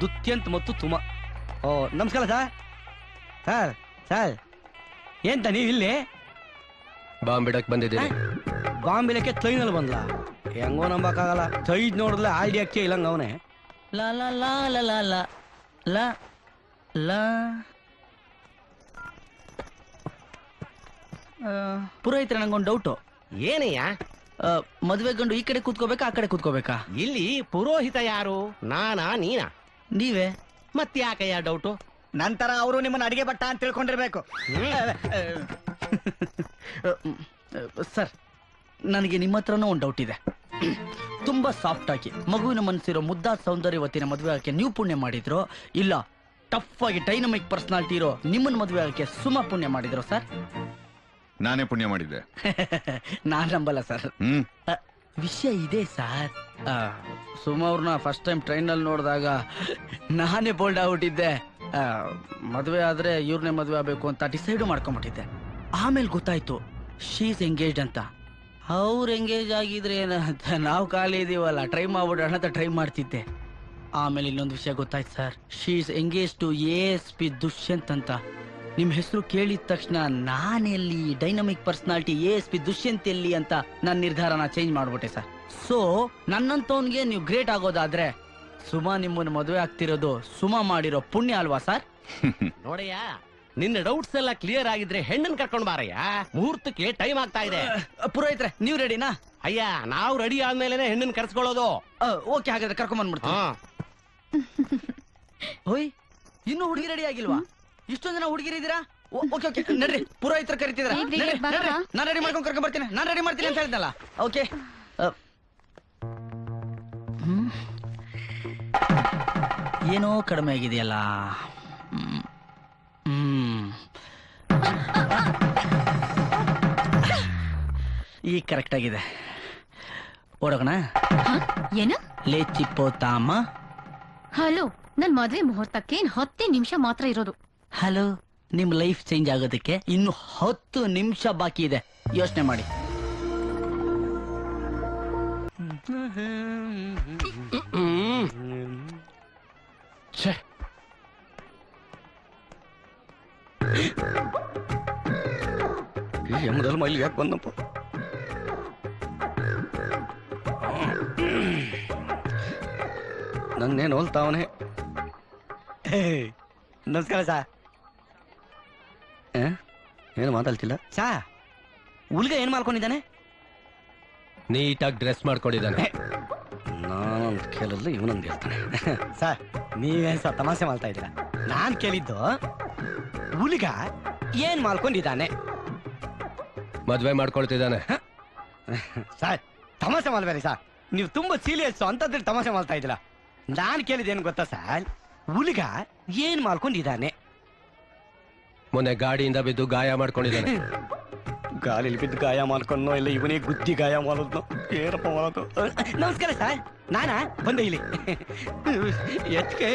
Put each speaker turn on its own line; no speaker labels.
ದುತ್ಯಂತ್ ಮತ್ತು ತುಮ. ಓ ನಮಸ್ಕಾರ sir. Sir sir ಎಂತ ನೀವು ಇಲ್ಲಿ
ಬಾಂಬ್ ಬಿಡಕ್ ಬಂದಿದ್ದೀರಿ?
ಬಾಂಬ್ ಬಿಡಕ್ಕೆ ಟ್ರೈನಲ್ಲಿ ಬಂದ್ಲ? ಹೆಂಗೋ ನಂಬಕ್ಕಾಗಲ್ಲ. ಸೈಜ್ ನೋಡಿದ್ಲೆ ಆಲ್ಡಿ ಹಾಕಿ ಇಲ್ಲಂಗ ಅವನೇ. ಲಾ ಲಾ ಲಾ ಲಾ ಲಾ ಲಾ ಲಾ ಲಾ. ಪುರೋಹಿತ್ರ ನಂಗೊಂದು ಡೌಟು.
ಏನಯ್ಯ?
ಮದುವೆ ಗಂಡು ಈ ಕಡೆ ಕೂತ್ಕೋಬೇಕಾ ಆ ಕಡೆ ಕೂತ್ಕೋಬೇಕಾ?
ಇಲ್ಲಿ ಪುರೋಹಿತ ಯಾರು, ನಾನಾ ನೀನಾ?
ನೀವೇ.
ಮತ್ತ್ಯಾಕಯ್ಯ ಡೌಟು?
ನಂತರ ಅವರು ನಿಮ್ಮನ್ನ ಅಡಿಗೆ ಭಟ್ಟ ಅಂತ ತಿಳ್ಕೊಂಡಿರ್ಬೇಕು.
ಸರ್ ನನಗೆ ನಿಮ್ಮ ಹತ್ರನೂ ಒಂದು ಡೌಟ್ ಇದೆ. ತುಂಬಾ ಸಾಫ್ಟ್ ಆಗಿ ಮಗುವಿನ ಮನಸ್ಸಿರೋ ಮುದ್ದಾದ ಸೌಂದರ್ಯವತಿನ ಮದುವೆ ಆಗಕ್ಕೆ ನೀವು ಪುಣ್ಯ ಮಾಡಿದ್ರು, ಇಲ್ಲ ಟಫ್ ಆಗಿ ಡೈನಮಿಕ್ ಪರ್ಸನಾಲಿಟಿ ಇರೋ ನಿಮ್ಮನ್ನ ಮದುವೆ ಆಗಕ್ಕೆ ಸುಮಾ ಪುಣ್ಯ ಮಾಡಿದ್ರು ಸರ್?
ನಾನೇ ಪುಣ್ಯ ಮಾಡಿದ್ದೆ.
ನಾನ್ ನಂಬಲ್ಲ ಸರ್. ವಿಷಯ ಇದೆ ಸರ್. ಸುಮಾ ಅವ್ರನ್ನ ಫಸ್ಟ್ ಟೈಮ್ ಟ್ರೈನಲ್ಲಿ ನೋಡಿದಾಗ ನಾನೇ ಬೋಲ್ಡ್ ಆಗ್ಬಿಟ್ಟಿದ್ದೆ. ಮದುವೆ ಆದ್ರೆ ಇವ್ರನ್ನೇ ಮದುವೆ ಆಗ್ಬೇಕು ಅಂತ ಡಿಸೈಡ್ ಮಾಡ್ಕೊಂಡ್ಬಿಟ್ಟಿದ್ದೆ. ಆಮೇಲೆ ಗೊತ್ತಾಯ್ತು ಶೀಸ್ ಎಂಗೇಜ್ಡ್ ಅಂತ. ಅವ್ರು ಎಂಗೇಜ್ ಆಗಿದ್ರೆ ಏನಂತ ನಾವು ಖಾಲಿ ಇದೀವಲ್ಲ, ಟ್ರೈ ಮಾಡ್ಬಿಡೋಣ ಅಂತ ಟ್ರೈ ಮಾಡ್ತಿದ್ದೆ. ಆಮೇಲೆ ಇನ್ನೊಂದು ವಿಷಯ ಗೊತ್ತಾಯ್ತು sir. She's engage to ASP Dushyant ಅಂತ. ನಿಮ್ ಹೆಸರು ಕೇಳಿದ ತಕ್ಷಣ ನಾನೆಲ್ಲಿ ಡೈನಮಿಕ್ ಪರ್ಸನಾಲಿಟಿ ASP ದುಷ್ಯಂತ್ ಎಲ್ಲಿ ಅಂತ ನನ್ನ ನಿರ್ಧಾರನ ಚೇಂಜ್ ಮಾಡ್ಬಿಟ್ಟೆ ಸರ್. ಸೊ ನನ್ನಂತವನ್ಗೆ ನೀವು ಗ್ರೇಟ್ ಆಗೋದಾದ್ರೆ ಸುಮಾ ನಿಮ್ಮನ್ನ ಮದುವೆ ಆಗ್ತಿರೋದು ಸುಮಾ ಮಾಡಿರೋ ಪುಣ್ಯ ಅಲ್ವಾ ಸರ್?
ನೋಡಯ್ಯ, ನಿನ್ನ ಡೌಟ್ಸ್ ಎಲ್ಲ ಕ್ಲಿಯರ್ ಆಗಿದ್ರೆ ಹೆಣ್ಣನ್ ಕರ್ಕೊಂಡ್ ಬಾರಯ್ಯ. ಮುಹೂರ್ತಕ್ಕೆ ಟೈಮ್ ಆಗ್ತಾ ಇದೆ.
ಪುರೋಹಿತ್ರೆ ನೀವು ರೆಡಿನಾ?
ಅಯ್ಯ, ನಾವು ರೆಡಿ ಆದ್ಮೇಲೆ ಹೆಣ್ಣನ್ ಕರ್ಸ್ಕೊಳ್ಳೋದು.
ಓಕೆ, ಹಾಗಾದ್ರೆ ಕರ್ಕೊಂಡ್ ಬಂದ್ಬಿಡ್ತೀನಿ. ಓಯ್, ಇನ್ನೂ ಹುಡುಗಿ ರೆಡಿ ಆಗಿಲ್ವಾ? ಇಷ್ಟೊಂದು ಜನ ಹುಡುಗಿರಿದ್ದೀರಾ? ಓಕೆ ಓಕೆ, ನಡ್ರಿ, ಪುರೋಹಿತರ ಕರಿತಿದ್ರ. ನಾನು ರೆಡಿ ಮಾಡ್ಕೊಂಡು ಕರ್ಕೊಂಡ್ ಬರ್ತೀನಿ. ನಾನು ರೆಡಿ ಮಾಡ್ತೀನಿ ಅಂತ ಹೇಳಿದ್ನಲ್ಲ. ಓಕೆ. ಏನೋ ಕಡಿಮೆ ಆಗಿದೆಯಲ್ಲ. ಈಗ ಕರೆಕ್ಟ್ ಆಗಿದೆ. ಓಡೋಣ.
ಏನು?
ಲೇ ಚಿಪ್ಪೋತಾಮ.
ಹಲೋ, ನನ್ ಮದ್ವೆ ಮುಹೂರ್ತಕ್ಕೆ 10 ನಿಮಿಷ ಮಾತ್ರ ಇರೋದು.
ಹಲೋ, ನಿಮ್ ಲೈಫ್ ಚೇಂಜ್ ಆಗೋದಕ್ಕೆ ಇನ್ನು 10 ನಿಮಿಷ ಬಾಕಿ ಇದೆ. ಯೋಚನೆ ಮಾಡಿ.
ಮೊದಲು ಮೈಲಿ ಯಾಕೆ ಬಂದಪ್ಪ? ನನ್ನೇನು ಹೋಲ್ತಾವನೆ. ನಮಸ್ಕಾರ ಸಾ. ಏನು ಮಾತಾಡ್ತಿಲ್ಲ ಸಾ? ಹುಲ್ಗ ಏನ್ ಮಾಡ್ಕೊಂಡಿದ್ದಾನೆ?
ನೀಟಾಗಿ ಡ್ರೆಸ್ ಮಾಡ್ಕೊಂಡಿದ್ದಾನೆ.
ನಾನೊಂದು ಕೇಳಲ್ಲ, ಇವನೊಂದು ಹೇಳ್ತಾನೆ. ಸರ್ ನೀವೇನ್ ಸರ್ ತಮಾಷೆ ಮಾಡ್ತಾ ಇದ್ದೀರಾ? ನಾನ್ ಕೇಳಿದ್ದು ಹುಲ್ಗ ಏನ್ ಮಾಡ್ಕೊಂಡಿದ್ದಾನೆ?
ಮದ್ವೆ ಮಾಡ್ಕೊಳ್ತಿದ್ದಾನೆ.
ಸರ್ ತಮಾಷೆ ಮಾಡ್ಬೇಡಿ ಸರ್, ನೀವು ತುಂಬಾ ಸೀರಿಯಸ್ ಅಂತಂದ್ರೆ ತಮಾಷೆ ಮಾಡ್ತಾ ಇದ್ದೀರಾ. ನಾನ್ ಕೇಳಿದ್ದೇನು ಗೊತ್ತಾ ಸರ್, ಹುಲ್ಗ ಏನ್ ಮಾಡ್ಕೊಂಡಿದ್ದಾನೆ?
ಮೊನ್ನೆ ಗಾಡಿಯಿಂದ ಬಿದ್ದು ಗಾಯ ಮಾಡ್ಕೊಂಡಿದ್ದಾನೆ.
ಗಾಳಿಲಿ ಬಿದ್ದು ಗಾಯ ಮಾಡ್ಕೊಂಡ್ನೋ ಇಲ್ಲ ಇವನೇ ಗುದ್ದಿ ಗಾಯ ಮಾಡೋದ್ನೋ ಏನಪ್ಪ ಮಾಡೋದು? ನಮಸ್ಕಾರ ಸರ್, ನಾನಾ ಬಂದೆ ಇಲ್ಲಿ. ಎತ್ಕೆ